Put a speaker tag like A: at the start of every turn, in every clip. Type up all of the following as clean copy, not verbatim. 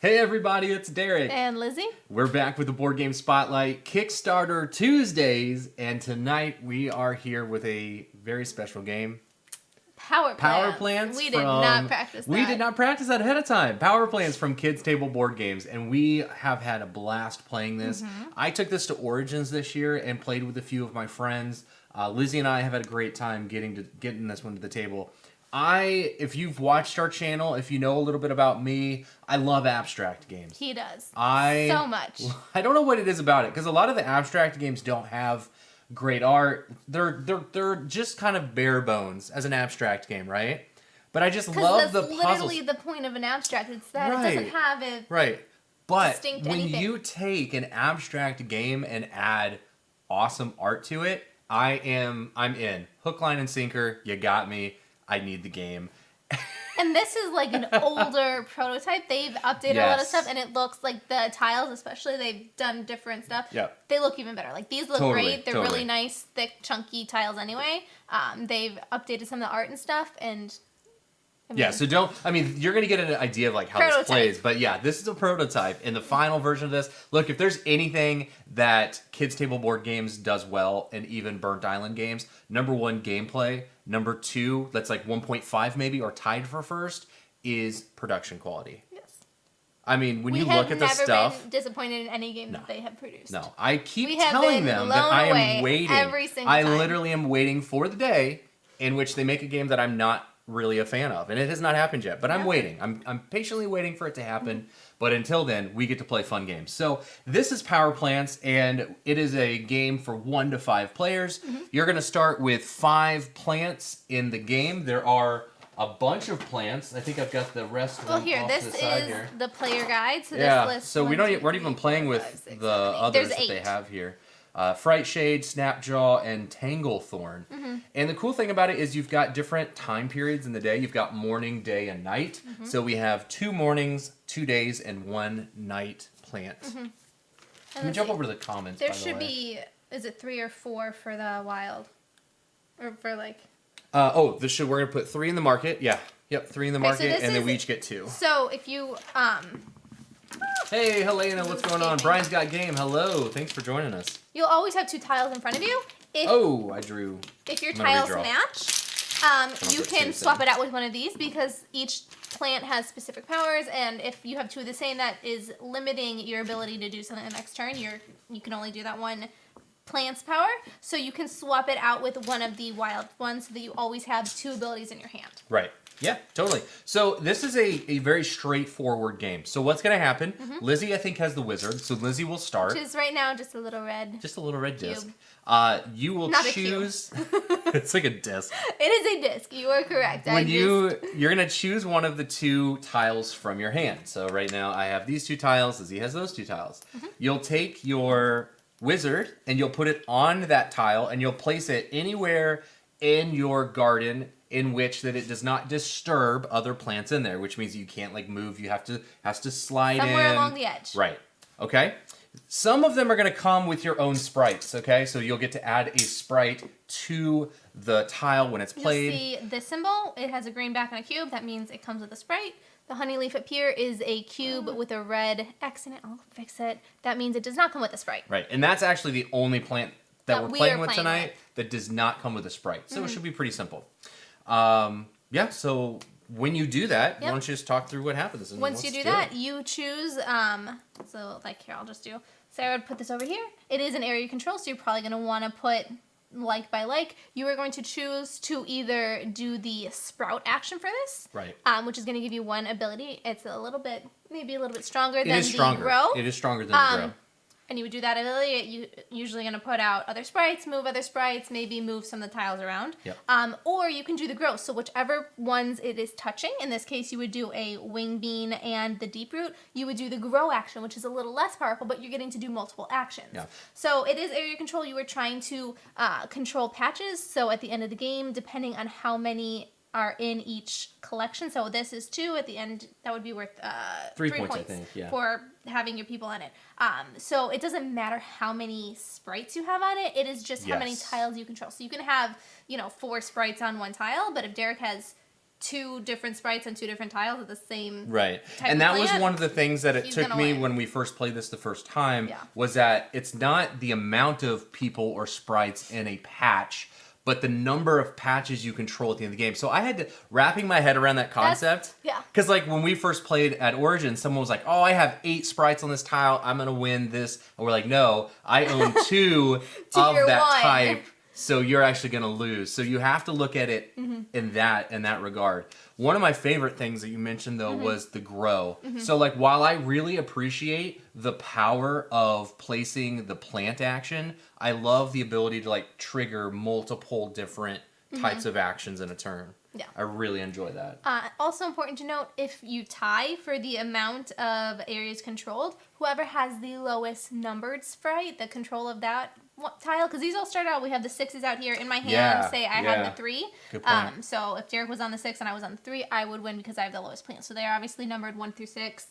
A: Hey everybody, it's Derek.
B: And Lizzy.
A: We're back with the Board Game Spotlight Kickstarter Tuesdays, and tonight we are here with a very special game.
B: Power
A: Plants.
B: We did not practice that.
A: We did not practice that ahead of time. Power Plants from Kids Table Board Games, and we have had a blast playing this.
B: Mm-hmm.
A: I took this to Origins this year and played with a few of my friends. Lizzy and I have had a great time getting this one to the table. If you've watched our channel, if you know a little bit about me, I love abstract games.
B: He does.
A: So
B: much.
A: I don't know what it is about it, because a lot of the abstract games don't have great art. They're just kind of bare bones as an abstract game, right? But I just love the puzzles.
B: That's literally the point of an abstract. It's that it doesn't have a
A: But
B: distinct
A: when
B: anything.
A: you take an abstract game and add awesome art to it, I'm in. Hook, line, and sinker. You got me. I need the game.
B: And this is like an older prototype. They've updated a lot of stuff, and it looks like the tiles, especially, they've done different stuff.
A: Yep.
B: They look even better. Like, these look great. They're really nice, thick, chunky tiles anyway. They've updated some of the art and stuff, and
A: so you're going to get an idea of like how this plays, but yeah, this is a prototype. In the final version of this, look, if there's anything that Kids Table Board Games does well, and even Burnt Island games, number one, gameplay. Number two, that's like 1.5 maybe, or tied for first, is production quality.
B: Yes.
A: I mean, when you look at the stuff...
B: We have never been disappointed in any game that they have produced.
A: No, I keep telling them that I am waiting.
B: Every single time.
A: I literally am waiting for the day in which they make a game that I'm not really a fan of, and it has not happened yet, but I'm waiting. I'm patiently waiting for it to happen. But until then, we get to play fun games. So this is Power Plants, and it is a game for 1 to 5 players. You're going to start with 5 plants in the game. There are a bunch of plants. I think I've got the rest of them off
B: this
A: to the side
B: is
A: here.
B: the player guide. So this list.
A: So we weren't even playing with the others that they have here. Fright Shade, Snapjaw, and Tanglethorn. And the cool thing about it is you've got different time periods in the day. You've got morning, day, and night. So we have 2 mornings, 2 days, and 1 night plant. Let me jump over to the comments,
B: There should be, is it 3 or 4 for the wild? Or for like...
A: we're going to put 3 in the market. Yeah. Yep, 3 in the market, and then we each get 2.
B: So if you...
A: Hey, Helena, what's going on? Brian's got game. Hello. Thanks for joining us.
B: You'll always have 2 tiles in front of you.
A: I drew.
B: If your tiles match, you can swap it out with one of these, because each plant has specific powers, and if you have 2 of the same, that is limiting your ability to do something the next turn. You can only do that one plant's power, so you can swap it out with one of the wild ones so that you always have 2 abilities in your hand.
A: Right. Yeah, totally. So this is a very straightforward game. So what's going to happen? Lizzy, I think, has the wizard. So Lizzy will start.
B: Which is right now just a little red.
A: Just a little red
B: cube.
A: disc. You will choose. It's like a disc.
B: It is a disc. You are correct.
A: You're going to choose one of the 2 tiles from your hand. So right now I have these 2 tiles. Lizzy has those 2 tiles. You'll take your wizard and you'll put it on that tile, and you'll place it anywhere in your garden in which that it does not disturb other plants in there, which means you can't like move. You has to slide
B: somewhere along the edge.
A: Right. Okay. Some of them are going to come with your own sprites. Okay, so you'll get to add a sprite to the tile when it's played.
B: You'll see the symbol. It has a green back and a cube. That means it comes with a sprite. The honey leaf up here is a cube with a red X in it. I'll fix it. That means it does not come with a sprite.
A: Right, and that's actually the only plant that we're playing with tonight that does not come with a sprite. So it should be pretty simple. So when you do that, why don't you just talk through what happens? And
B: once you do that, you choose, so like here, I'll just do, Sarah would put this over here. It is an area control, so you're probably going to want to put like by like. You are going to choose to either do the sprout action for this,
A: right?
B: Which is going to give you 1 ability. It's maybe a little bit stronger than the
A: grow.
B: It
A: is stronger than the grow.
B: And you would do that ability. You're usually going to put out other sprites, move other sprites, maybe move some of the tiles around.
A: Yep.
B: Or you can do the grow. So whichever ones it is touching, in this case you would do a wing bean and the deep root. You would do the grow action, which is a little less powerful, but you're getting to do multiple actions.
A: Yeah.
B: So it is area control. You are trying to control patches. So at the end of the game, depending on how many are in each collection. So this is 2 at the end. That would be worth 3 points, I think, for having your people on it. So it doesn't matter how many sprites you have on it. It is just how many tiles you control. So you can have, 4 sprites on 1 tile, but if Derek has 2 different sprites and 2 different tiles of the same
A: right.
B: type
A: And
B: of
A: that was
B: plant,
A: one of the things that it
B: he's
A: took
B: gonna
A: me
B: win.
A: when we first played this the first time,
B: Yeah.
A: was that it's not the amount of people or sprites in a patch, but the number of patches you control at the end of the game. So I had to wrapping my head around that concept.
B: yeah.
A: Because like when we first played at Origin, someone was like, "Oh, I have 8 sprites on this tile. I'm gonna win this." And we're like, "No, I own 2 of
B: your
A: that
B: 1.
A: type. So you're actually gonna lose." So you have to look at it in that regard. One of my favorite things that you mentioned though was the grow. So like while I really appreciate the power of placing the plant action, I love the ability to like trigger multiple different types of actions in a turn.
B: Yeah.
A: I really enjoy that.
B: Also important to note, if you tie for the amount of areas controlled, whoever has the lowest numbered sprite, the control of that tile, because these all start out, we have the 6s out here in my hand,
A: Yeah,
B: say I had the 3.
A: Good point.
B: So if Derek was on the 6 and I was on the 3, I would win because I have the lowest plant. So they are obviously numbered 1 through 6.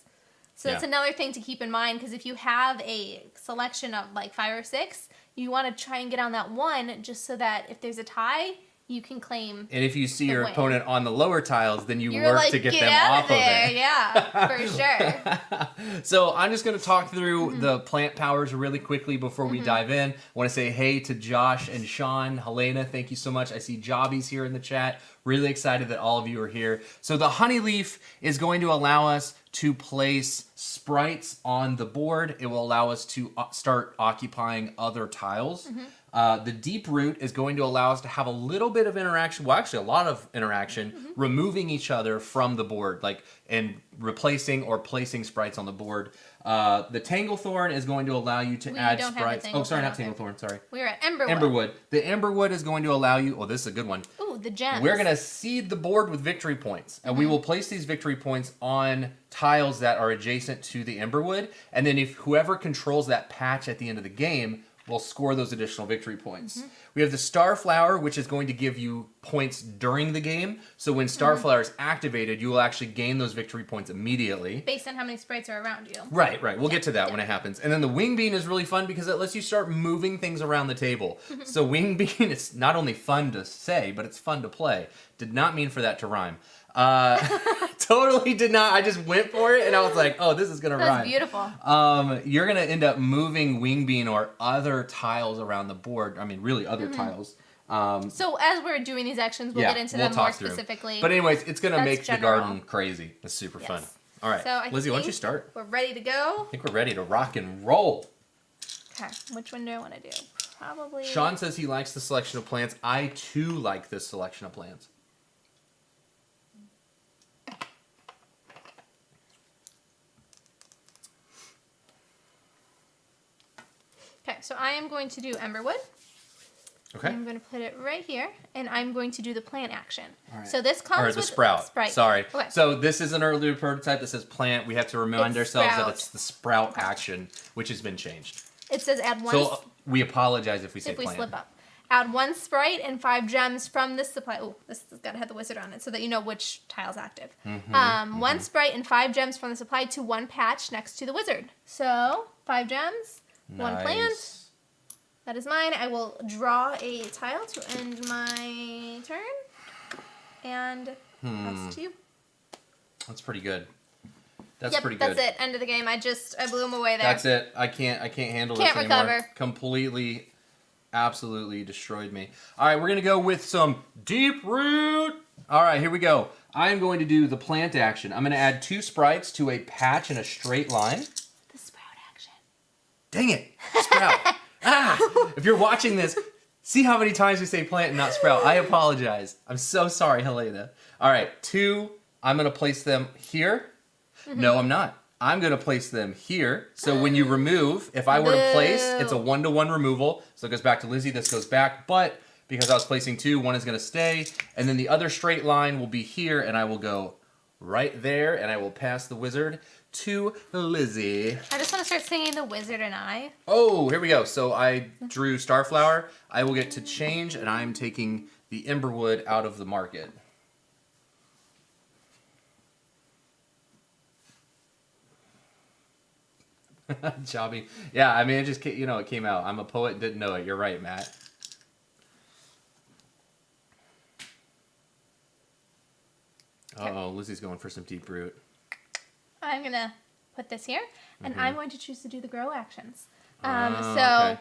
B: So that's
A: Yeah.
B: another thing to keep in mind, because if you have a selection of like 5 or 6, you want to try and get on that 1 just so that if there's a tie, you can claim.
A: And if you see your
B: win.
A: opponent on the lower tiles, then you
B: You're
A: work
B: like,
A: to get
B: get
A: them
B: out
A: off
B: of there.
A: of it.
B: Yeah, for sure.
A: So I'm just going to talk through the plant powers really quickly before we dive in. I want to say hey to Josh and Sean. Helena, thank you so much. I see Jobbies here in the chat. Really excited that all of you are here. So the honey leaf is going to allow us to place sprites on the board. It will allow us to start occupying other tiles. The deep root is going to allow us to have a little bit of interaction, well actually a lot of interaction, removing each other from the board, like and replacing or placing sprites on the board. The Tanglethorn is going to allow you to add
B: don't have the
A: sprites. Oh, sorry,
B: Tanglethorn
A: not
B: out there.
A: Tanglethorn, sorry.
B: We're at Emberwood.
A: Emberwood. The Emberwood is going to allow you, oh this is a good one.
B: Ooh, the gems.
A: We're going to seed the board with victory points, and we will place these victory points on tiles that are adjacent to the Emberwood, and then if whoever controls that patch at the end of the game will score those additional victory points. We have the Starflower, which is going to give you points during the game, so when Starflower is activated, you will actually gain those victory points immediately.
B: Based on how many sprites are around you.
A: Right. We'll get to that when it happens. And then the Wing Bean is really fun because it lets you start moving things around the table. So Wing Bean, it's not only fun to say, but it's fun to play. Did not mean for that to rhyme. Totally did not. I just went for it and I was like, oh, this is going to rhyme.
B: That's beautiful.
A: You're going to end up moving Wing Bean or other tiles around the board. I mean, really other tiles.
B: So as we're doing these actions, we'll get into them more specifically.
A: But anyways, it's going to
B: That's
A: make
B: general.
A: the garden crazy. It's super fun. All right,
B: So
A: Lizzie, why don't you
B: think
A: start?
B: We're ready to go.
A: I think we're ready to rock and roll.
B: Okay, which one do I want to do? Probably.
A: Sean says he likes the selection of plants. I too like this selection of plants.
B: Okay, so I am going to do Emberwood.
A: Okay.
B: I'm going to put it right here, and I'm going to do the plant action.
A: All right.
B: So this comes
A: Or
B: with
A: the sprout.
B: Sprite.
A: Sorry.
B: Okay.
A: So this is an earlier prototype that says plant. We have to remind
B: It's
A: ourselves
B: sprout.
A: that it's the sprout action, which has been changed.
B: It says add one.
A: So we apologize if we say
B: if we
A: plant.
B: slip up. Add 1 sprite and 5 gems from this supply. Oh, this has got to have the wizard on it so that you know which tile's active. 1 sprite and 5 gems from the supply to 1 patch next to the wizard. So 5 gems, 1 plant.
A: Nice.
B: That is mine. I will draw a tile to end my turn. And that's to you.
A: That's pretty good. That's
B: Yep,
A: pretty good.
B: that's it. End of the game. I blew him away there.
A: That's it. I can't handle
B: Can't
A: this anymore.
B: recover.
A: Completely, absolutely destroyed me. All right, we're going to go with some deep root. All right, here we go. I'm going to do the plant action. I'm going to add 2 sprites to a patch in a straight line.
B: The sprout action.
A: Dang it. Sprout. If you're watching this, see how many times we say plant and not sprout. I apologize. I'm so sorry, Helena. All right, 2. I'm going to place them here. No, I'm not. I'm going to place them here. So when you remove, if I were to place, it's a 1-to-1 removal. So it goes back to Lizzie. This goes back. But because I was placing 2, 1 is going to stay. And then the other straight line will be here. And I will go right there. And I will pass the wizard to Lizzie.
B: I just want to start singing The Wizard and I.
A: Oh, here we go. So I drew Starflower. I will get to change. And I'm taking the Emberwood out of the market. Jobby. Yeah, I mean, it just, it came out. I'm a poet, didn't know it. You're right, Matt. Uh-oh, Lizzie's going for some deep root.
B: I'm going to put this here, and I'm going to choose to do the grow actions.
A: Okay.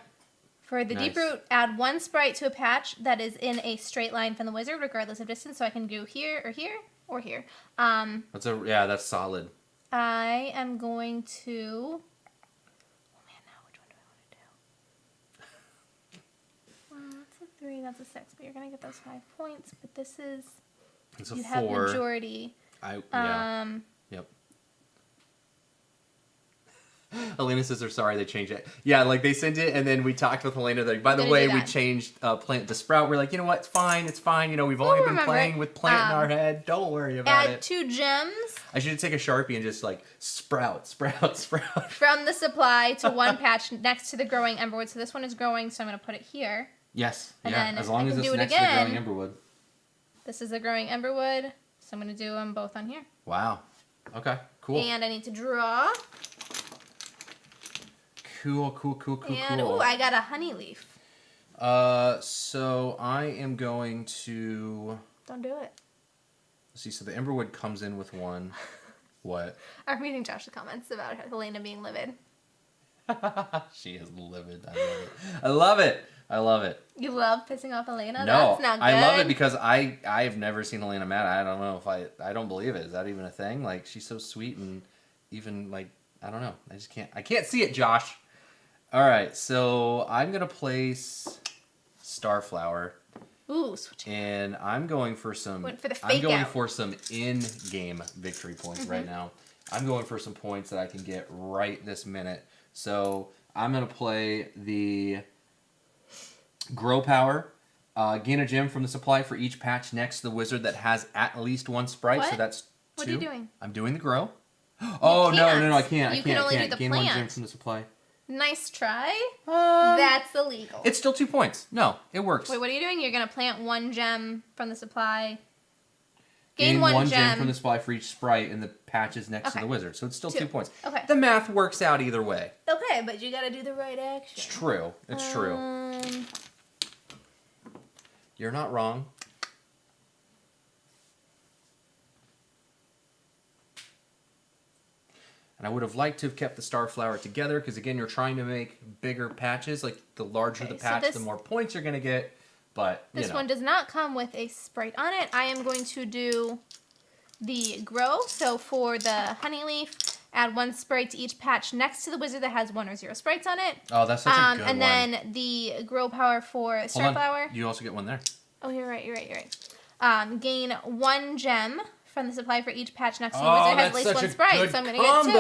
B: For the deep root, add 1 sprite to a patch that is in a straight line from the wizard, regardless of distance. So I can go here, or here, or here.
A: That's solid.
B: I am going to... Oh man, now which one do I want to do? Well, that's a 3, that's a 6, but you're going to get those 5 points. But this is...
A: It's a
B: you
A: 4.
B: have majority.
A: Yep. Elena says they're sorry they changed it. Yeah, like they sent it, and then we talked with Elena. Like, by the way, we changed plant to sprout. We're like, you know what? It's fine. It's fine. You know, we've only been playing with plant in our head. Don't worry about it.
B: Add 2 gems.
A: I should take a Sharpie and just like sprout.
B: From the supply to 1 patch next to the growing emberwood. So this one is growing, so I'm going to put it here.
A: Yes.
B: And
A: yeah.
B: then
A: As long as it's next to the growing emberwood. This
B: is the growing emberwood, so I'm going to do them both on here.
A: Wow. Okay. Cool.
B: And I need to draw.
A: Cool.
B: And ooh, I got a honey leaf.
A: So I am going to...
B: Don't do it.
A: Let's see, so the emberwood comes in with 1. What?
B: I'm reading Josh's comments about Helena being livid.
A: She is livid. I love it.
B: You love pissing off Helena?
A: No,
B: that's not good.
A: I love it because I've never seen Helena mad. I don't know if I don't believe it. Is that even a thing? Like, she's so sweet, and even like, I don't know. I can't see it, Josh. All right, so I'm gonna place Starflower.
B: Ooh, switch.
A: And I'm going for some.
B: Went for the
A: I'm
B: fake
A: going
B: out.
A: for some in-game victory points right now. I'm going for some points that I can get right this minute. So I'm gonna play the Grow Power. Gain a gem from the supply for each patch next to the wizard that has at least 1 sprite.
B: What?
A: So that's 2.
B: What are you doing?
A: I'm doing the grow. Oh no, I can't.
B: You can only do the
A: gain
B: plant.
A: 1 gem from the supply.
B: Nice try. That's illegal.
A: It's still 2 points. No, it works.
B: Wait, what are you doing? You're gonna plant 1 gem from the supply.
A: Gain 1 gem from the supply for each sprite in the patches next to the wizard. So it's still 2 points.
B: Okay.
A: The math works out either way.
B: Okay, but you gotta do the right action.
A: It's true. It's true. You're not wrong. And I would have liked to have kept the Starflower together because, again, you're trying to make bigger patches. Like, the larger the patch, the more points you're going to get. But,
B: this one does not come with a sprite on it. I am going to do the grow. So for the honey leaf, add 1 sprite to each patch next to the wizard that has 1 or 0 sprites on it.
A: Oh, that's such a good one.
B: And then the grow power for Starflower.
A: You also get 1 there.
B: Oh, you're right. Gain 1 gem from the supply for each patch next to the wizard has at least 1 sprite, so I'm going to get 2.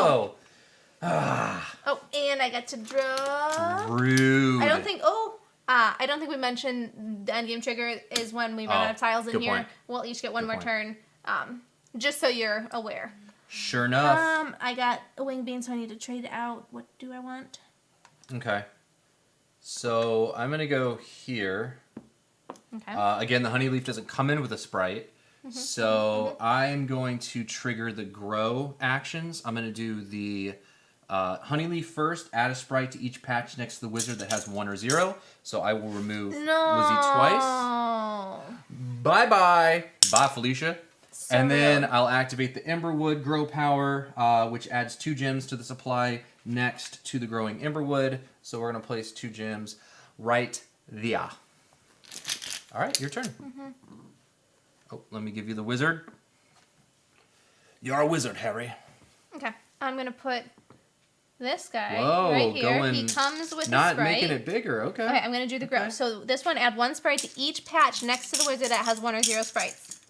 B: Oh, and I got to draw.
A: Rude.
B: I don't think we mentioned the endgame trigger is when we run out of tiles in here. Point. We'll each get 1 more turn, just so you're aware.
A: Sure enough.
B: I got a wing bean, so I need to trade it out. What do I want?
A: Okay. So I'm going to go here.
B: Okay.
A: Again, the honey leaf doesn't come in with a sprite. So I'm going to trigger the grow actions. I'm going to do the honey leaf first, add a sprite to each patch next to the wizard that has 1 or 0. So I will remove Lizzie twice. Bye-bye. Bye, Felicia. So and then I'll activate the Emberwood Grow Power, which adds 2 gems to the supply next to the growing Emberwood. So we're going to place 2 gems right there. All right, your turn. Oh, let me give you the wizard. You're a wizard, Harry.
B: Okay, I'm going to put this guy
A: right
B: here. He comes with a
A: not
B: sprite.
A: Making it bigger, okay.
B: Okay, I'm going to do the grow. So this one, add 1 sprite to each patch next to the wizard that has 1 or 0 sprites.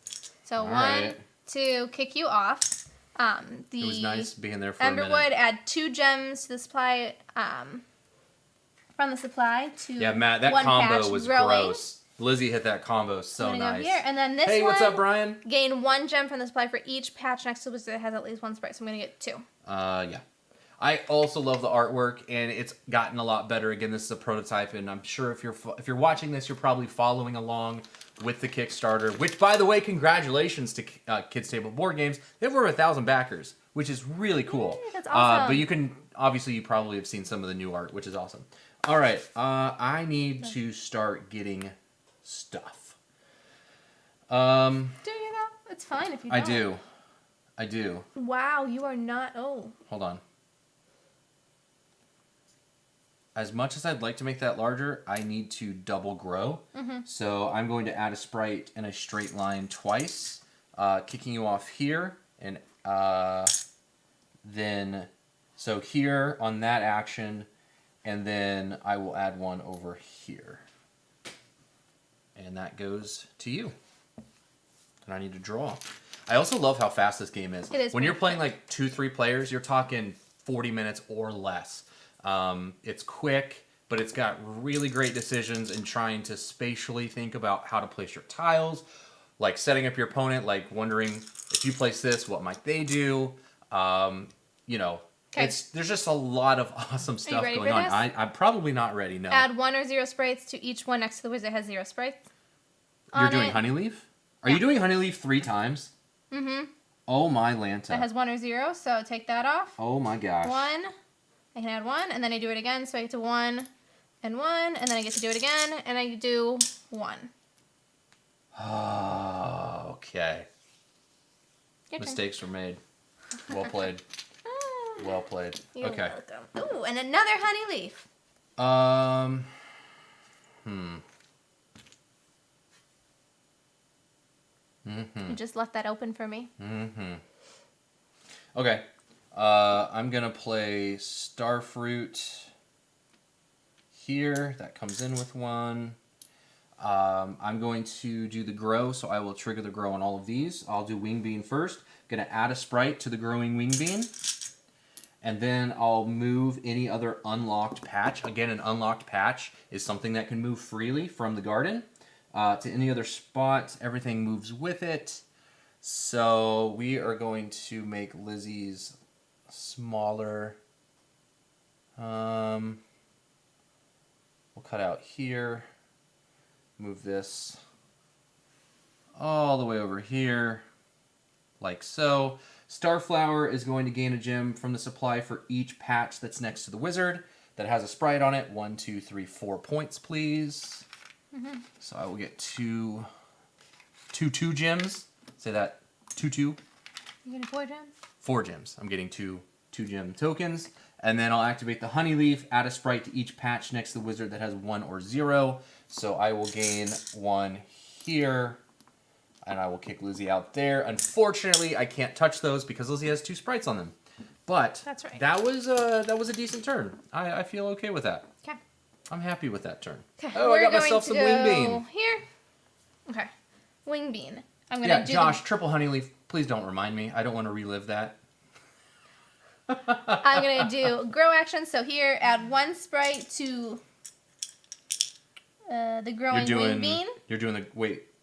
B: So 1 to kick you off.
A: It was nice being there for a minute.
B: Emberwood, add 2 gems to the supply, from the supply to
A: yeah, Matt, that combo was gross. Lizzie hit that combo so nice. Go here.
B: And then this
A: hey, what's up, Brian?
B: Gain 1 gem from the supply for each patch next to the wizard that has at least 1 sprite. So I'm going to get 2.
A: Yeah. I also love the artwork, and it's gotten a lot better. Again, this is a prototype, and I'm sure if you're watching this, you're probably following along with the Kickstarter. Which, by the way, congratulations to Kids Table Board Games. They have over 1,000 backers, which is really cool.
B: Yay, that's awesome.
A: But you probably have seen some of the new art, which is awesome. All right, I need to start getting stuff.
B: Do you know? It's fine if you don't.
A: I do.
B: Wow, you are not... Oh.
A: Hold on. As much as I'd like to make that larger, I need to double grow. So I'm going to add a sprite in a straight line twice, kicking you off here, and then, so here on that action, and then I will add one over here. And that goes to you. And I need to draw. I also love how fast this game is.
B: It is
A: when you're
B: pretty
A: playing like 2-3 players, you're talking 40 minutes or less. It's quick, but it's got really great decisions in trying to spatially think about how to place your tiles, like setting up your opponent, like wondering if you place this, what might they do? You know, there's just a lot of awesome stuff going on. I'm probably not ready. No.
B: Add 1 or 0 sprites to each one next to the wizard that has 0 sprites.
A: You're doing Honeyleaf? Are you doing Honeyleaf 3 times?
B: Mm-hmm.
A: Oh my Lanta.
B: That has 1 or 0, so take that off.
A: Oh my gosh.
B: 1. I can add 1, and then I do it again, so I get to 1 and 1, and then I get to do it again, and I do 1.
A: Oh, okay.
B: Your
A: Mistakes were made. Well played. Well played.
B: You're
A: okay.
B: welcome. Ooh, and another honey leaf. You just left that open for me.
A: Okay. I'm going to play Starfruit here. That comes in with 1. I'm going to do the grow, so I will trigger the grow on all of these. I'll do Wing Bean first. Going to add a sprite to the growing Wing Bean. And then I'll move any other unlocked patch. Again, an unlocked patch is something that can move freely from the garden to any other spot. Everything moves with it. So we are going to make Lizzy's smaller. We'll cut out here. Move this all the way over here, like so. Starflower is going to gain a gem from the supply for each patch that's next to the wizard that has a sprite on it. 1, 2, 3, 4 points, please. So I will get two gems. Say that, 2.
B: You getting 4 gems?
A: 4 gems. I'm getting two gem tokens. And then I'll activate the Honey Leaf, add a sprite to each patch next to the wizard that has 1 or 0. So I will gain 1 here. And I will kick Lizzy out there. Unfortunately, I can't touch those because Lizzy has 2 sprites on them. But
B: that's right.
A: That was a decent turn. I feel okay with that.
B: Okay.
A: I'm happy with that turn.
B: Okay.
A: Oh, I got myself some Wing Bean.
B: Here. Okay. Wing Bean. I'm gonna do
A: Josh, triple Honey Leaf. Please don't remind me. I don't want to relive that.
B: I'm gonna do grow action. So here, add 1 sprite to the growing Wing Bean.
A: You're doing the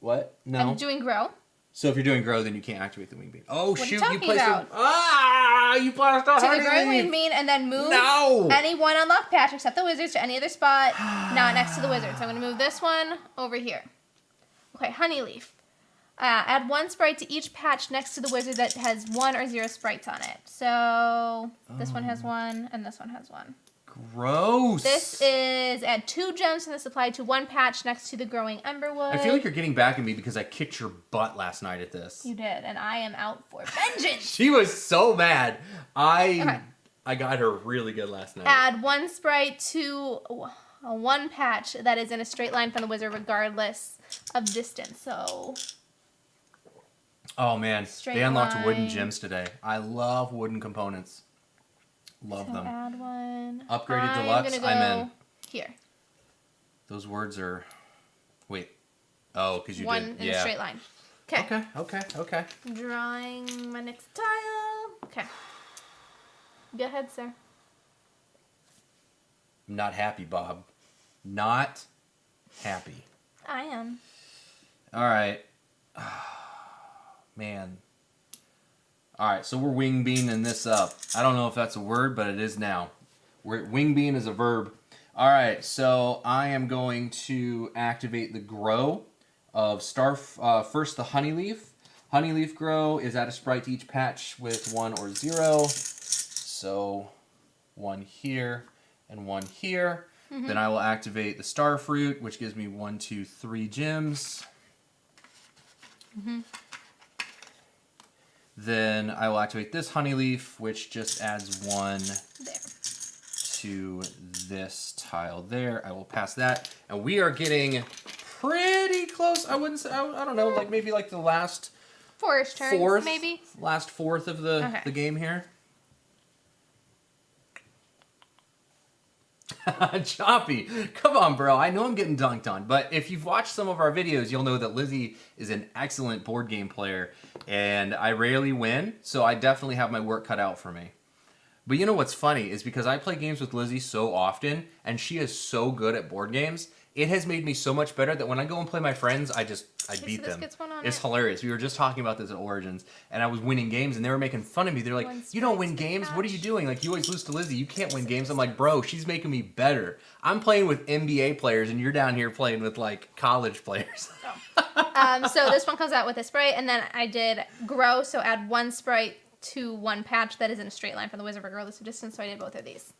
A: what? No.
B: I'm doing grow.
A: So if you're doing grow, then you can't activate the Wing Bean. Oh
B: what
A: shoot!
B: you placed
A: you placed a
B: to
A: Honey
B: the growing
A: Leaf.
B: Wing Bean, and then move
A: No!
B: any one unlocked patch except the wizards to any other spot not next to the wizard. So I'm gonna move this one over here. Okay, Honey Leaf. Add 1 sprite to each patch next to the wizard that has 1 or 0 sprites on it. So this one has 1, and this one has 1.
A: Gross.
B: This is add 2 gems from the supply to 1 patch next to the growing Emberwood.
A: I feel like you're getting back at me because I kicked your butt last night at this.
B: You did, and I am out for vengeance.
A: She was so mad. I got her really good last night.
B: Add 1 sprite to 1 patch that is in a straight line from the wizard regardless of distance. So...
A: Oh man,
B: straight
A: they unlocked
B: line.
A: wooden gems today. I love wooden components. Love them.
B: Add 1.
A: Upgraded deluxe, I'm in.
B: Here.
A: Those words are... Wait. Oh, because you
B: 1
A: did.
B: in a straight line. Okay.
A: Okay.
B: Drawing my next tile. Okay. Go ahead, sir.
A: I'm not happy, Bob. Not happy.
B: I am.
A: All right. Man. All right, so we're wing beaning this up. I don't know if that's a word, but it is now. Wing bean is a verb. All right, so I am going to activate the grow of first the Honey Leaf. Honey Leaf grow is add a sprite to each patch with 1 or 0. So 1 here and 1 here. Then I will activate the Starfruit, which gives me 1, 2, 3 gems. Then I will activate this honey leaf, which just adds 1
B: There.
A: to this tile there. I will pass that. And we are getting pretty close. I wouldn't say, I don't know, like maybe like the last
B: 4-ish turns,
A: fourth,
B: maybe?
A: last fourth of the game here. Choppy, come on, bro. I know I'm getting dunked on, but if you've watched some of our videos, you'll know that Lizzy is an excellent board game player, and I rarely win, so I definitely have my work cut out for me. But you know what's funny is because I play games with Lizzy so often, and she is so good at board games, it has made me so much better that when I go and play my friends, I beat them. It's hilarious. We were just talking about this at Origins, and I was winning games, and they were making fun of me. They're like, you don't win games? What are you doing? Like, you always lose to Lizzy. You can't win games. I'm like, bro, she's making me better. I'm playing with NBA players, and you're down here playing with, like, college players.
B: So this one comes out with a sprite, and then I did grow, so add 1 sprite to 1 patch that is in a straight line from the Wizard regardless of distance, so I did both of these.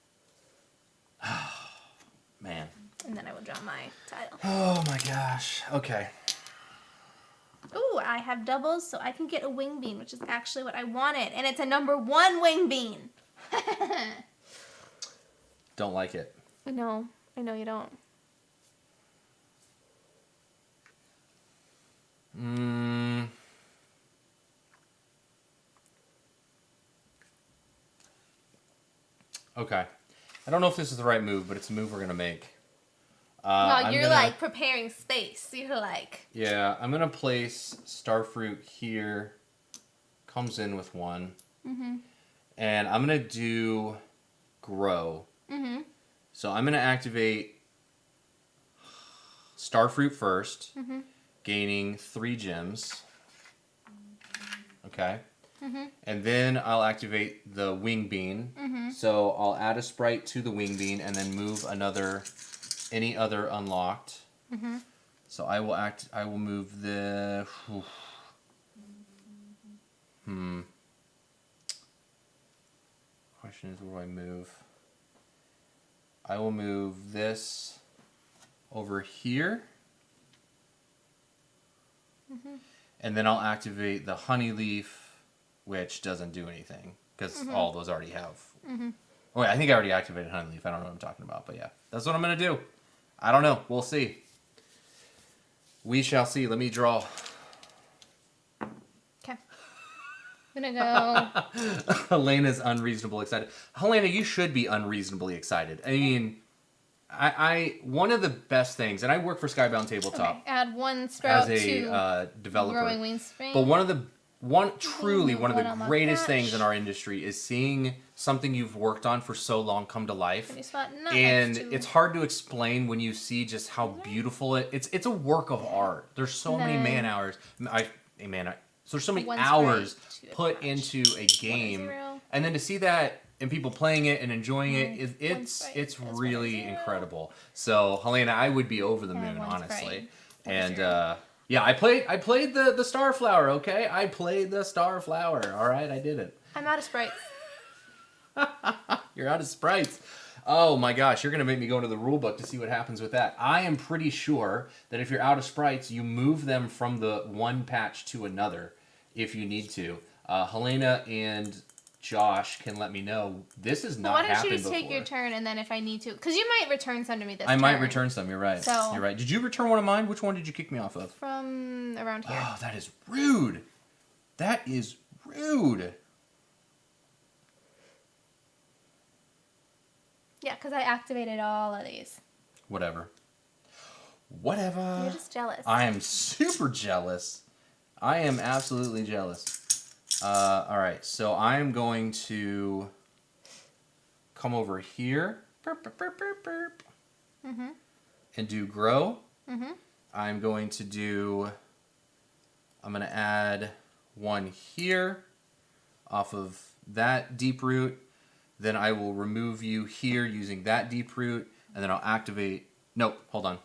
A: Man.
B: And then I will draw my tile.
A: Oh my gosh. Okay.
B: Ooh, I have doubles, so I can get a wing bean, which is actually what I wanted. And it's a number 1 wing bean.
A: Don't like it.
B: No, I know you don't.
A: Okay. I don't know if this is the right move, but it's a move we're going to make.
B: No, you're like preparing space. You're like...
A: Yeah, I'm going to place Starfruit here. Comes in with 1. And I'm going to do grow. So I'm going to activate Starfruit first, gaining 3 gems. Okay. And then I'll activate the wing bean. So I'll add a sprite to the wing bean and then move any other unlocked. So I will move the Question is, where do I move? I will move this over here. And then I'll activate the honey leaf, which doesn't do anything because all those already have. Oh, wait, I think I already activated honey leaf. I don't know what I'm talking about, but yeah, that's what I'm gonna do. I don't know. We'll see. We shall see. Let me draw.
B: Okay. I'm gonna go.
A: Helena's unreasonably excited. Helena, you should be unreasonably excited. I mean, I one of the best things, and I work for Skybound Tabletop.
B: Okay. Add 1 sprout
A: as a developer.
B: growing wing spring.
A: But one of the greatest things in our industry is seeing something you've worked on for so long come to life. And it's hard to explain when you see just how beautiful it's a work of art. There's so many man hours. There's so many hours put into a game, and then to see that and people playing it and enjoying it, it's really incredible. So Helena, I would be over the moon, honestly. And yeah, I played the Starflower, okay? I played the Starflower. All right, I did it.
B: I'm out of sprites.
A: You're out of sprites. Oh my gosh, you're going to make me go into the rule book to see what happens with that. I am pretty sure that if you're out of sprites, you move them from the one patch to another if you need to. Helena and Josh can let me know. This is not happened before. Why don't you just
B: take your turn, and then if I need to... Because you might return some to me this turn.
A: I might return some, you're right.
B: So,
A: you're right. Did you return one of mine? Which one did you kick me off of?
B: From around here.
A: Oh, that is rude. That is rude.
B: Yeah, because I activated all of these.
A: Whatever.
B: You're just jealous.
A: I am super jealous. I am absolutely jealous. All right, so I'm going to come over here and do grow. I'm going to add 1 here off of that deep root. Then I will remove you here using that deep root, and then I'll activate... Nope, hold on.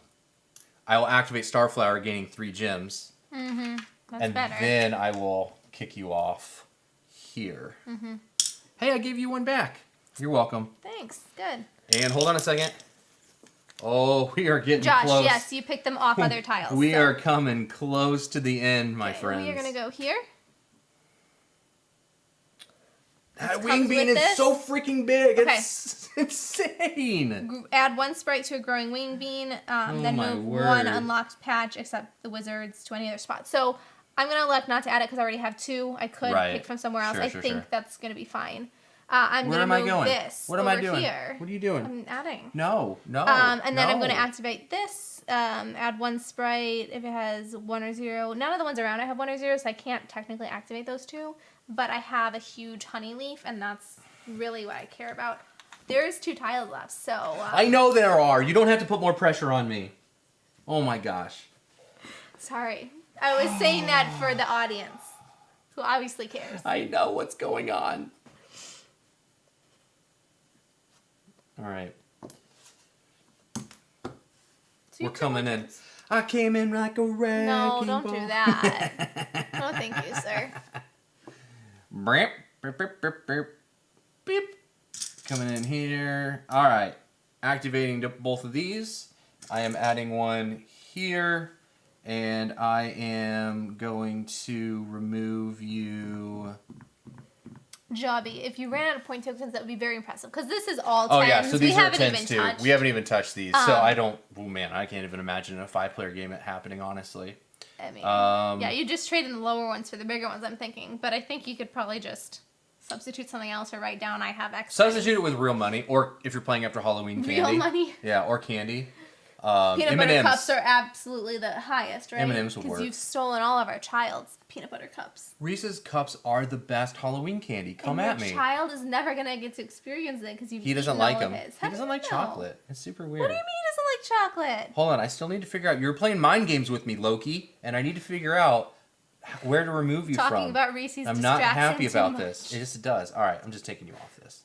A: I will activate Starflower, gaining 3 gems.
B: That's better.
A: Then I will kick you off here. Hey, I gave you 1 back. You're welcome.
B: Thanks. Good.
A: And hold on a second. Oh, we are getting
B: Josh,
A: close.
B: yes, you picked them off other tiles.
A: We are coming close to the end, my friends.
B: We are going to go here.
A: That
B: comes
A: wing bean
B: with
A: is
B: this.
A: so freaking big.
B: Okay.
A: It's insane.
B: Add 1 sprite to a growing wing bean. Then
A: my
B: move
A: word.
B: 1 unlocked patch, except the wizards, to any other spot. So I'm going to elect not to add it because I already have 2. I could pick from somewhere else.
A: Sure,
B: I
A: sure,
B: think
A: sure.
B: that's going to be fine. I'm
A: Where
B: going to
A: am I
B: move
A: going?
B: this
A: What am I
B: over
A: doing?
B: here.
A: What are you doing?
B: I'm adding.
A: No.
B: And then I'm going to
A: no.
B: activate this. Add 1 sprite if it has 1 or 0. None of the ones around I have 1 or 0, so I can't technically activate those 2. But I have a huge honey leaf, and that's really what I care about. There's 2 tiles left, so...
A: I know there are. You don't have to put more pressure on me. Oh my gosh.
B: Sorry. I was saying that for the audience, who obviously cares.
A: I know what's going on. All right.
B: So
A: We're coming in. I came in like a wrecking
B: No, don't
A: ball.
B: do that. No, thank you, sir.
A: Beep, beep, beep, beep, beep, beep. Coming in here. All right. Activating both of these. I am adding one here. And I am going to remove you.
B: Jobby, if you ran out of point tokens, that would be very impressive. Because this is all 10s.
A: Oh yeah, so these
B: we
A: are
B: haven't
A: 10s
B: even
A: too.
B: touched.
A: We haven't even touched these. So I don't, oh man, I can't even imagine a 5-player game happening, honestly.
B: I mean, yeah, you just trade in the lower ones for the bigger ones, I'm thinking. But I think you could probably just substitute something else or write down I have X.
A: Substitute it with real money, or if you're playing after Halloween, candy.
B: Real money?
A: Yeah, or candy.
B: Peanut butter
A: M&Ms.
B: cups are absolutely the highest, right?
A: M&Ms will work.
B: Because you've stolen all of our child's peanut butter cups.
A: Reese's Cups are the best Halloween candy. Come
B: and
A: at
B: your
A: me.
B: child is never going to get to experience it because you've
A: He doesn't
B: eaten
A: like
B: all
A: them.
B: of his.
A: He doesn't like
B: know?
A: chocolate. It's super weird.
B: What do you mean he doesn't like chocolate?
A: Hold on, I still need to figure out. You're playing mind games with me, Loki, and I need to figure out where to remove you from.
B: Talking about Reese's
A: I'm not happy
B: distracts him too
A: about this. It just does. All right, I'm just taking you off this.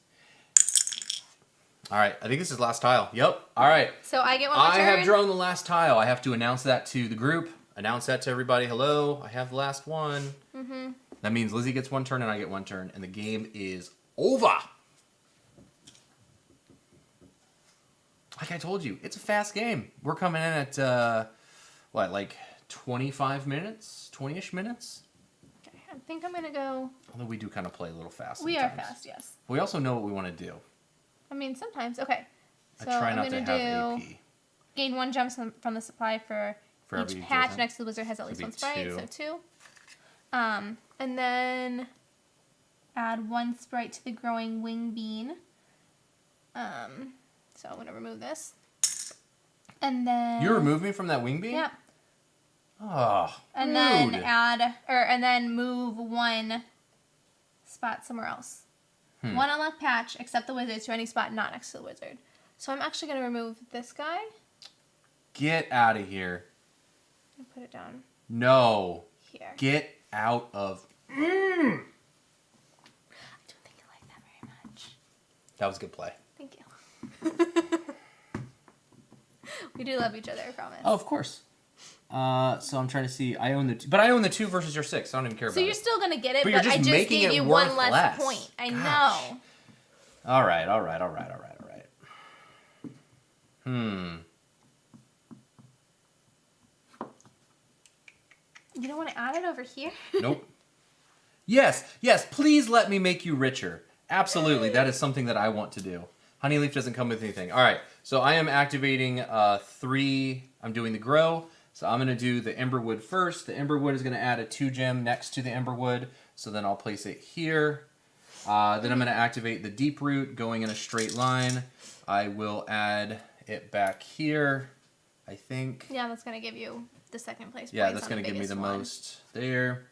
A: All right, I think this is last tile. Yep. All right.
B: So I get one more
A: I
B: turn.
A: have drawn the last tile. I have to announce that to the group. Announce that to everybody. Hello, I have the last one. Mm-hmm. That means Lizzie gets 1 turn and I get 1 turn, and the game is over. Like I told you, it's a fast game. We're coming in at, what, like 25 minutes? 20-ish minutes?
B: Okay, I think I'm going to go...
A: Although we do kind of play a little fast
B: We
A: sometimes.
B: are fast, yes.
A: We also know what we want to do.
B: I mean, sometimes. Okay. So
A: I try
B: I'm
A: not
B: going
A: to
B: to
A: have
B: do...
A: AP.
B: Gain 1 gems from the supply for
A: every
B: each patch
A: gems.
B: next to the wizard has at least
A: Should
B: 1
A: be
B: sprite,
A: 2.
B: so 2. And then add 1 sprite to the growing wing bean. So I'm going to remove this. And then...
A: You remove me from that wing bean?
B: Yeah.
A: Oh,
B: And
A: rude.
B: then then move 1 spot somewhere else. 1 unlock patch, except the wizards, to any spot not next to the wizard. So I'm actually going to remove this guy.
A: Get out of here.
B: And put it down
A: No.
B: here.
A: Get out of...
B: I don't think you like that very much.
A: That was a good play.
B: Thank you. We do love each other, I promise.
A: Oh, of course. So I'm trying to see. I own the 2 versus your 6. I don't even care
B: So
A: about
B: you're
A: it.
B: still going to get it,
A: But
B: but,
A: you're
B: I
A: just
B: just
A: making
B: gave
A: it
B: you
A: worth
B: 1 less
A: less.
B: point. I
A: Gosh.
B: know.
A: All right.
B: You don't want to add it over here?
A: Nope. Yes, please let me make you richer. Absolutely, that is something that I want to do. Honeyleaf doesn't come with anything. All right, so I am activating 3. I'm doing the grow. So I'm going to do the Emberwood first. The Emberwood is going to add a 2 gem next to the Emberwood. So then I'll place it here. Then I'm going to activate the Deep Root going in a straight line. I will add it back here, I think.
B: Yeah, that's going to give you the 2nd place.
A: Yeah,
B: points
A: that's
B: on
A: going
B: the
A: to give me the
B: biggest one.
A: most there.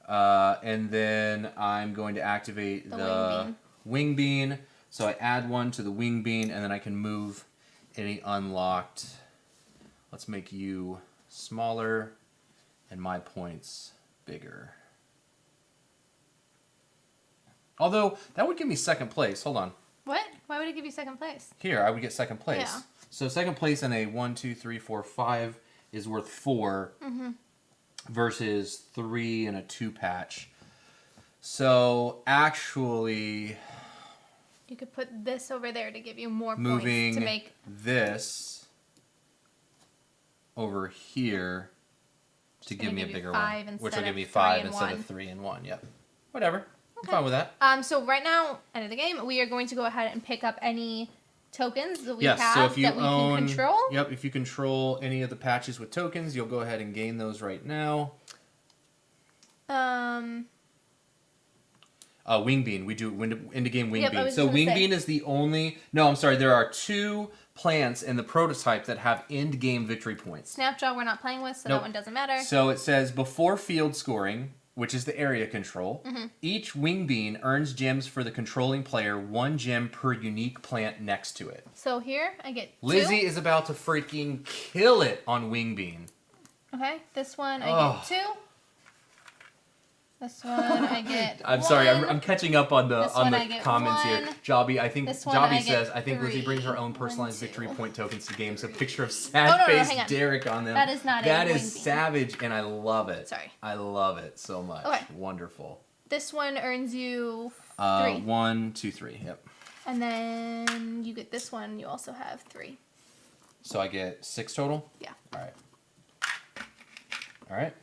A: And then I'm going to activate the wing bean. So I add 1 to the wing bean, and then I can move any unlocked. Let's make you smaller and my points bigger. Although, that would give me 2nd place. Hold on.
B: What? Why would it give you 2nd place?
A: Here, I would get 2nd place.
B: Yeah.
A: So 2nd place in a 1, 2, 3, 4, 5 is worth 4 versus 3 in a 2 patch. So actually,
B: You could put this over there to give you more
A: moving
B: points to make...
A: this over here to give me a bigger one, which will give me 5 instead of 3 and 1. Yep. Whatever. I'm fine with that.
B: So right now, end of the game, we are going to go ahead and pick up any tokens that we
A: Yes,
B: have
A: so if you
B: that we
A: own,
B: can control.
A: Yep, if you control any of the patches with tokens, you'll go ahead and gain those right now. Wing Bean. We do end of game Wing Bean. So Wing Bean is the only. No, I'm sorry. There are 2 plants in the prototype that have end game victory points.
B: Snapjaw we're not playing with, so
A: Nope.
B: that one doesn't matter.
A: So it says before field scoring, which is the area control, each Wing Bean earns gems for the controlling player, 1 gem per unique plant next to it.
B: So here I get 2.
A: Lizzy is about to freaking kill it on Wing Bean.
B: Okay, this one I get 2. This one I get
A: I'm
B: 1.
A: sorry, I'm catching up on the
B: This one I
A: the
B: get
A: comments
B: 1.
A: here. Jobby, I think
B: This one I
A: Jobby
B: get
A: says I think Lizzy
B: 3.
A: brings her own
B: 1,
A: personalized
B: 2.
A: victory point tokens to games. A picture of
B: hang
A: sad-faced
B: on.
A: Derek on them.
B: That is not
A: That
B: a
A: is
B: Wing Bean.
A: savage, and I love it.
B: Sorry.
A: I love it so much.
B: Okay.
A: Wonderful.
B: This one earns you 3.
A: 1, 2, 3. Yep.
B: And then you get this one. You also have 3.
A: So I get 6 total.
B: Yeah.
A: All right. All right.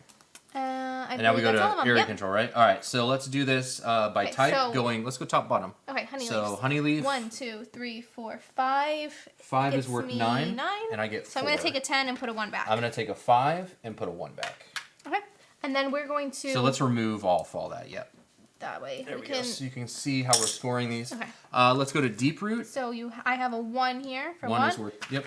B: And
A: now we go to area
B: yep.
A: control, right? All right. So let's do this by type.
B: so-
A: Let's go top bottom.
B: Okay, honey
A: So
B: leaves.
A: honey leaf.
B: 1, 2, 3, 4, 5.
A: 5 is
B: Gets
A: worth
B: me
A: 9,
B: 9.
A: and I get 4.
B: So I'm going to take a 10 and put a 1 back.
A: I'm going to take a 5 and put a 1 back.
B: Okay. And then we're going to...
A: So let's remove all that. Yep.
B: That way.
A: There we go. So you can see how we're scoring these.
B: Okay.
A: Let's go to deep root.
B: So I have a 1 here for 1.
A: 1 is worth. Yep.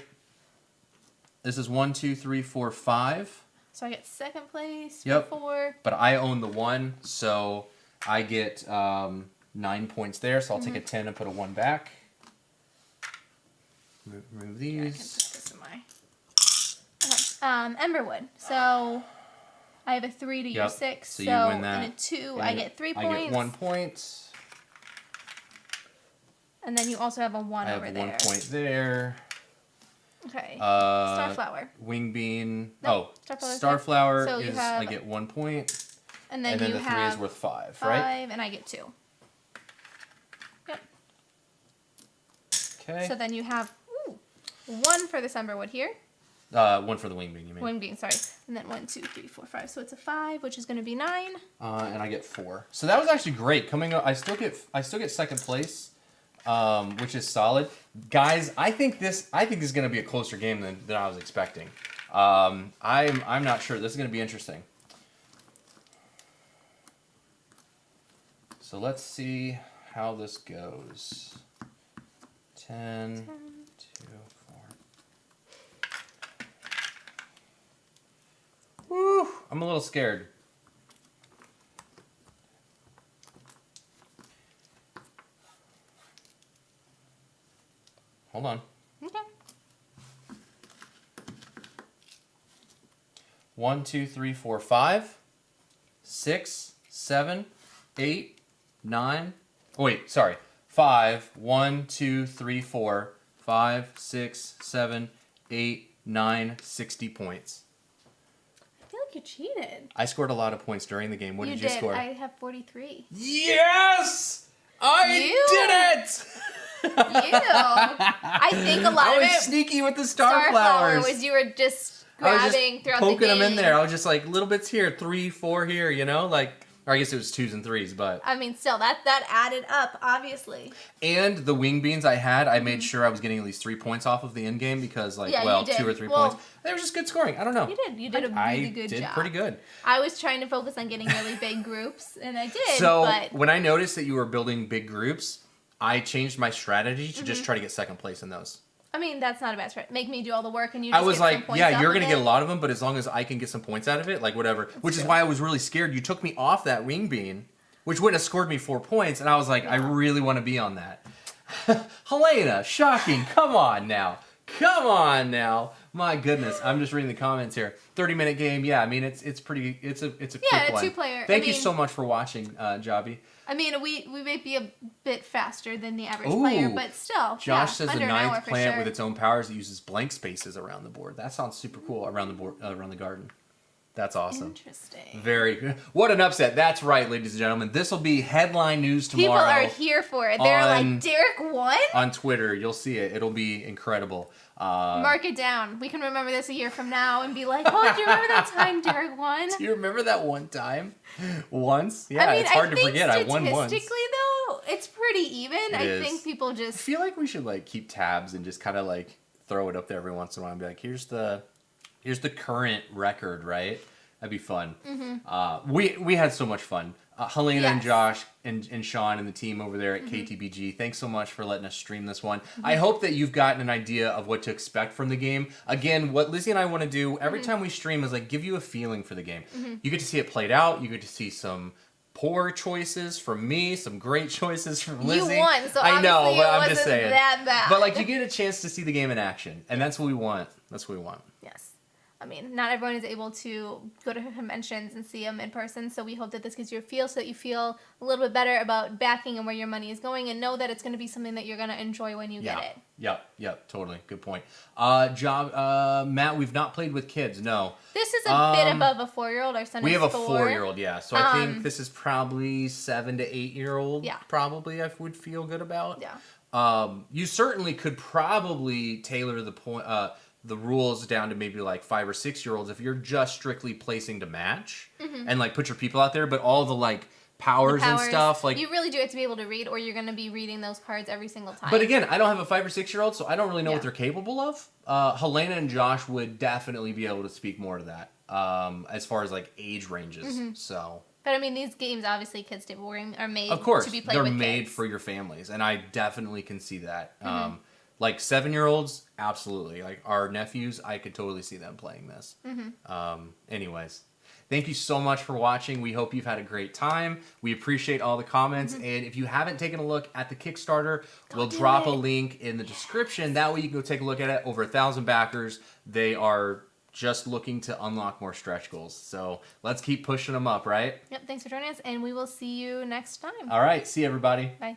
A: This is 1, 2, 3, 4, 5.
B: So I get 2nd place
A: Yep.
B: for 4.
A: But I own the 1, so I get 9 points there. So I'll take a 10 and put a 1 back. Remove these.
B: Yeah, I can put this in my... Okay. Emberwood. So I have a 3 to your
A: Yep.
B: 6.
A: So you win that.
B: And a 2,
A: And
B: I get 3 points.
A: I get 1 point.
B: And then you also have a 1
A: I have
B: over
A: 1
B: there.
A: point there.
B: Okay.
A: Starflower.
B: Starflower.
A: Wing bean.
B: Nope,
A: Oh,
B: Starflower's
A: Starflower
B: there. So you
A: is
B: have-
A: I get 1 point.
B: And then,
A: And
B: you
A: the 3
B: have
A: is worth 5,
B: 5,
A: right?
B: and I get 2. Yep.
A: Okay.
B: So then you have 1 for the Emberwood here.
A: 1 for the wing bean, you mean?
B: Wing bean, sorry. And then 1, 2, 3, 4, 5. So it's a 5, which is going to be 9.
A: And I get 4. So that was actually great. Coming up, I still get 2nd place, which is solid. Guys, I think this is going to be a closer game than I was expecting. I'm not sure. This is going to be interesting. So let's see how this goes. 10, 2, 4. Woo! I'm a little scared. Hold on.
B: Okay.
A: 1, 2, 3, 4, 5, 6, 7, 8, 9. Oh, wait, sorry. 5, 1, 2, 3, 4, 5, 6, 7, 8, 9, 60 points.
B: I feel like you cheated.
A: I scored a lot of points during the game. What did you score?
B: I have 43.
A: Yes! I did it!
B: I think a lot
A: I
B: of
A: was
B: it,
A: sneaky with the
B: Starflower,
A: starflowers.
B: was you were just
A: I was
B: grabbing
A: just
B: throughout
A: poking
B: the game.
A: them in there. I was just like little bits here, 3, 4 here, you know, like, or I guess it was 2s and 3s, but.
B: I mean, still, that added up, obviously.
A: And the wing beans I had, I made sure I was getting at least 3 points off of the end game because, like,
B: Yeah,
A: well,
B: you did.
A: 2 or 3
B: Well,
A: points. They were just good scoring. I don't know.
B: You did a really good job.
A: I did pretty good.
B: I was trying to focus on getting really big groups, and I did.
A: So
B: but
A: when I noticed that you were building big groups, I changed my strategy to just try to get 2nd place in those.
B: I mean, that's not a bad strat. Make me do all the work, and you.
A: I
B: Just
A: was
B: get
A: like,
B: some points
A: yeah,
B: off
A: you're
B: of
A: going to get
B: it.
A: a lot of them, but as long as I can get some points out of it, like whatever. Which is
B: true.
A: why I was really scared. You took me off that wing bean, which would have scored me 4 points, and I was like, I really want to be on that. Helena, shocking. Come on now. My goodness. I'm just reading the comments here. 30-minute game. Yeah, I mean, it's a quick
B: a
A: one.
B: 2-player.
A: Thank you so much for watching, Jobby.
B: I mean, we may be a bit faster than the average
A: Ooh.
B: player, but still.
A: Josh says a
B: under an hour
A: ninth
B: for
A: plant
B: sure.
A: with its own powers that uses blank spaces around the board. That sounds super cool around the board, around the garden. That's awesome.
B: Interesting.
A: Very good. What an upset. That's right, ladies and gentlemen. This will be headline news tomorrow.
B: People are here for it. They're like, Derek won?
A: On Twitter. You'll see it. It'll be incredible.
B: Mark it down. We can remember this a year from now and be like, oh, do you remember that time Derek won?
A: Do you remember that one time? Once? Yeah,
B: I mean,
A: it's hard to forget. I won once.
B: Statistically, though, it's pretty even. I think people just...
A: I feel like we should like keep tabs and just kind of like throw it up there every once in a while and be like, here's the current record, right? That'd be fun. Mm-hmm. We had so much fun. Helena and Josh and Sean and the team over there at KTBG, thanks so much for letting us stream this one. I hope that you've gotten an idea of what to expect from the game. Again, what Lizzy and I want to do every time we stream is like give you a feeling for the game. You get to see it played out. You get to see some poor choices from me, some great choices from Lizzy.
B: You won, so
A: I know, but I'm
B: wasn't
A: just saying.
B: that bad.
A: But like you get a chance to see the game in action, and that's what we want. That's what we want.
B: Yes. I mean, not everyone is able to go to conventions and see them in person, so we hope that this gives you a feel so that you feel a little bit better about backing and where your money is going and know that it's going to be something that you're going to enjoy when you get it. Yep, totally. Good point. Matt, we've not played with kids, no. This is a bit above a 4-year-old. Our son is 4.
A: We have a 4-year-old, yeah. So I think this is probably 7 to 8-year-old, probably I would feel good about.
B: Yeah.
A: You certainly could probably tailor the rules down to maybe like 5 or 6-year-olds if you're just strictly placing to match and like put your people out there, but all the like powers and stuff, like
B: you really do have to be able to read, or you're going to be reading those cards every single time.
A: But again, I don't have a 5 or 6-year-old, so I don't really know what they're capable of. Helena and Josh would definitely be able to speak more to that as far as like age ranges. So.
B: But I mean, these games, obviously, Kids Table are made
A: of course,
B: to be played with kids.
A: They're made for your families, and I definitely can see that. Like 7-year-olds, absolutely. Like our nephews, I could totally see them playing this. Anyways, thank you so much for watching. We hope you've had a great time. We appreciate all the comments. And if you haven't taken a look at the Kickstarter, we'll drop a link in the description. That way you can go take a look at it. Over 1,000 backers. They are just looking to unlock more stretch goals. So let's keep pushing them up, right?
B: Yep, thanks for joining us, and we will see you next time.
A: All right, see you, everybody.
B: Bye.